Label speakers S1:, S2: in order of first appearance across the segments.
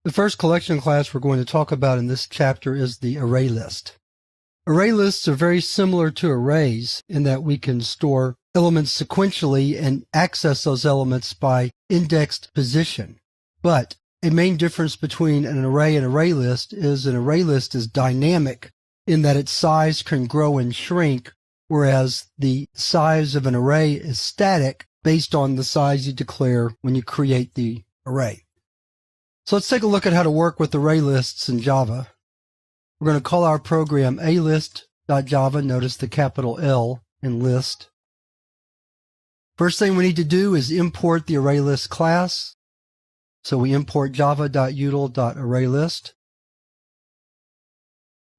S1: The first collection class we're going to talk about in this chapter is the array list. Array lists are very similar to arrays in that we can store elements sequentially and access those elements by indexed position. But a main difference between an array and array list is an array list is dynamic in that its size can grow and shrink, whereas the size of an array is static based on the size you declare when you create the array. So let's take a look at how to work with array lists in Java. We're going to call our program alist.java. Notice the capital L in list. First thing we need to do is import the array list class. So we import java.util.arraylist.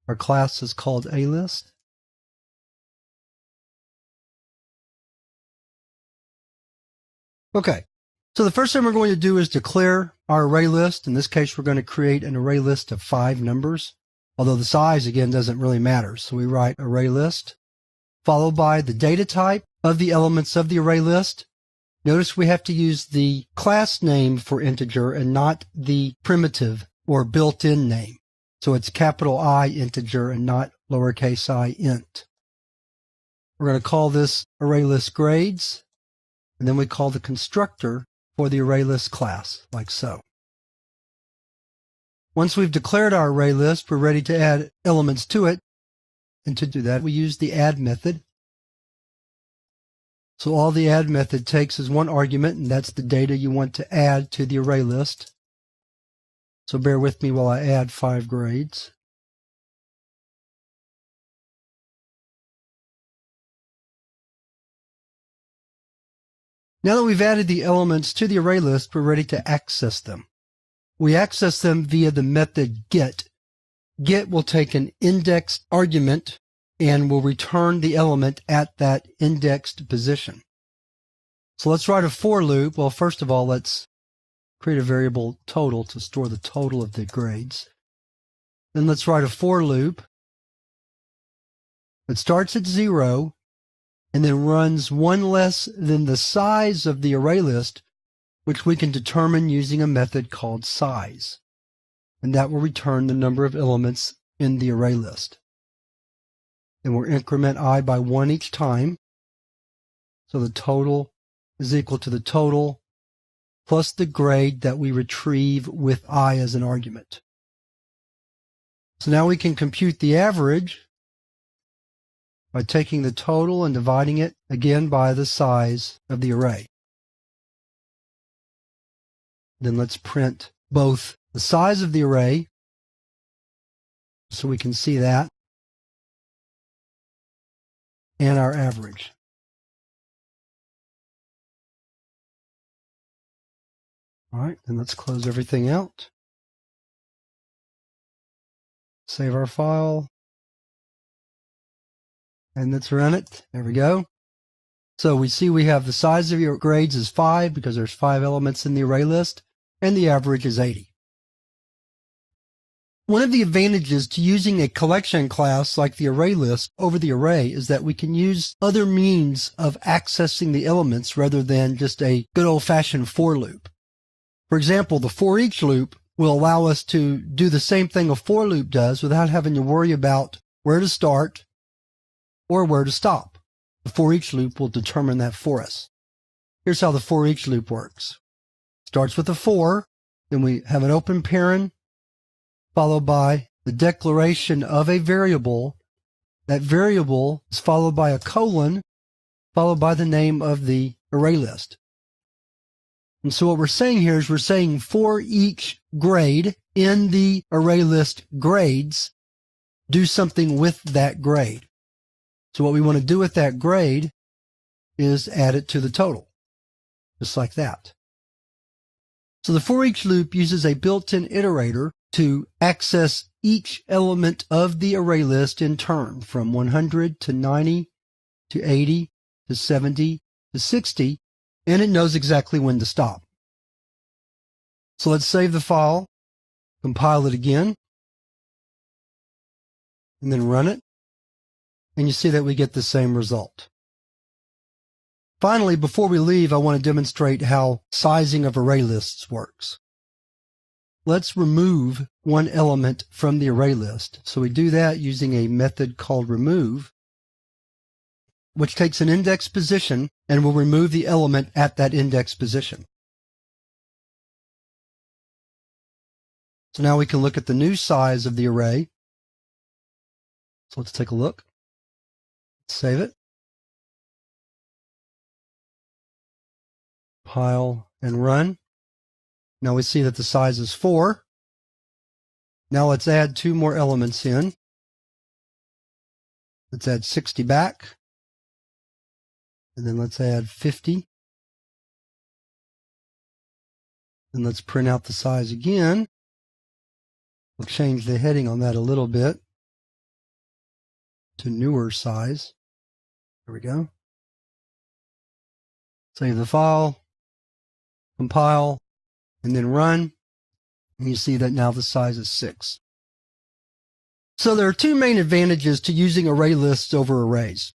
S1: Our class is called alist. Okay, so the first thing we're going to do is declare our array list. In this case, we're going to create an array list of 5 numbers, although the size, again, doesn't really matter. So we write array list, followed by the data type of the elements of the array list. Notice we have to use the class name for integer and not the primitive or built-in name. So it's capital I integer and not lowercase I int. We're going to call this array list grades, and then we call the constructor for the array list class, like so. Once we've declared our array list, we're ready to add elements to it. And to do that, we use the add method. So all the add method takes is one argument, and that's the data you want to add to the array list. So bear with me while I add 5 grades. Now that we've added the elements to the array list, we're ready to access them. We access them via the method get. Get will take an indexed argument and will return the element at that indexed position. So let's write a for loop. Well, first of all, let's create a variable total to store the total of the grades. Then let's write a for loop that starts at 0 and then runs 1 less than the size of the array list, which we can determine using a method called size. And that will return the number of elements in the array list. Then we'll increment I by 1 each time. So the total is equal to the total plus the grade that we retrieve with I as an argument. So now we can compute the average by taking the total and dividing it again by the size of the array. Then let's print both the size of the array, so we can see that, and our average. All right, then let's close everything out. Save our file. And let's run it. There we go. So we see we have the size of your grades is 5 because there's 5 elements in the array list, and the average is 80. One of the advantages to using a collection class like the array list over the array is that we can use other means of accessing the elements rather than just a good old-fashioned for loop. For example, the for each loop will allow us to do the same thing a for loop does without having to worry about where to start or where to stop. The for each loop will determine that for us. Here's how the for each loop works. Starts with a for, then we have an open paren, followed by the declaration of a variable. That variable is followed by a colon, followed by the name of the array list. And so what we're saying here is we're saying for each grade in the array list grades, do something with that grade. So what we want to do with that grade is add it to the total, just like that. So the for each loop uses a built-in iterator to access each element of the array list in turn, from 100 to 90 to 80 to 70 to 60, and it knows exactly when to stop. So let's save the file, compile it again, and then run it. And you see that we get the same result. Finally, before we leave, I want to demonstrate how sizing of array lists works. let's remove one element from the array list. So we do that using a method called remove, which takes an index position and will remove the element at that index position. So now we can look at the new size of the array. So let's take a look. Save it. Compile and run. Now we see that the size is 4. Now let's add 2 more elements in. Let's add 60 back. And then let's add 50. And let's print out the size again. We'll change the heading on that a little bit to newer size. There we go. Save the file, compile, and then run. And you see that now the size is 6. So there are 2 main advantages to using array lists over arrays.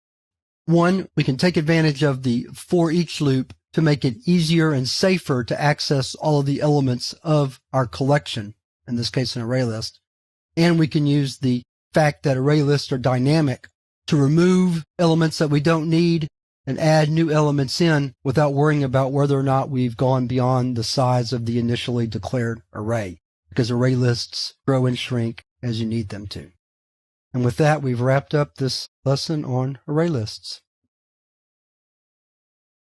S1: One, we can take advantage of the for each loop to make it easier and safer to access all of the elements of our collection, in this case an array list. And we can use the fact that array lists are dynamic to remove elements that we don't need and add new elements in without worrying about whether or not we've gone beyond the size of the initially declared array, because array lists grow and shrink as you need them to. And with that, we've wrapped up this lesson on array lists.